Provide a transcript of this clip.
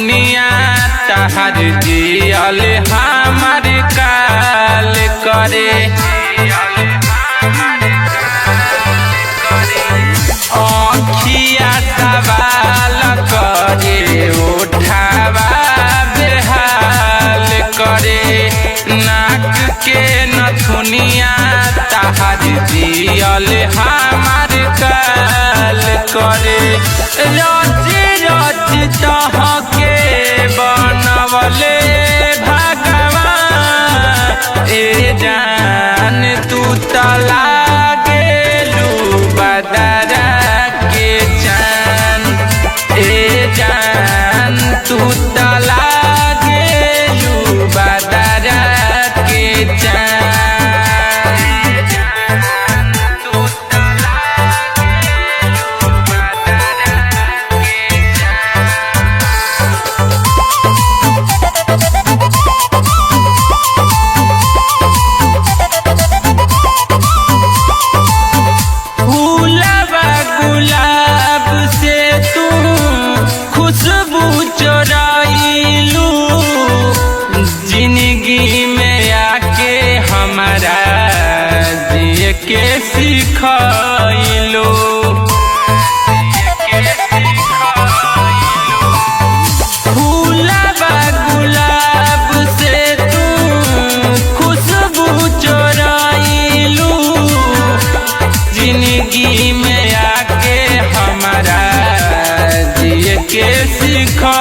नथुनिया तहर जियल हमार काल करे। आँखिया सवाल करे उठावा बेहाल करे। नाक के नथुनिया तहर जियल हमार काल करे। रची रची तहके बनवले भगवान ए जान तू तला गेलू बदरा के चान। ए जान तू तला गेलू बदरा के चान। गुलाब से तू खुशबू चोराइलू। जिंदगी में आके हमारा जिए के सिखाइलू। गुलाब से तू खुशबू चोराइलू। जिंदगी में आके हमारा जिए के सिखा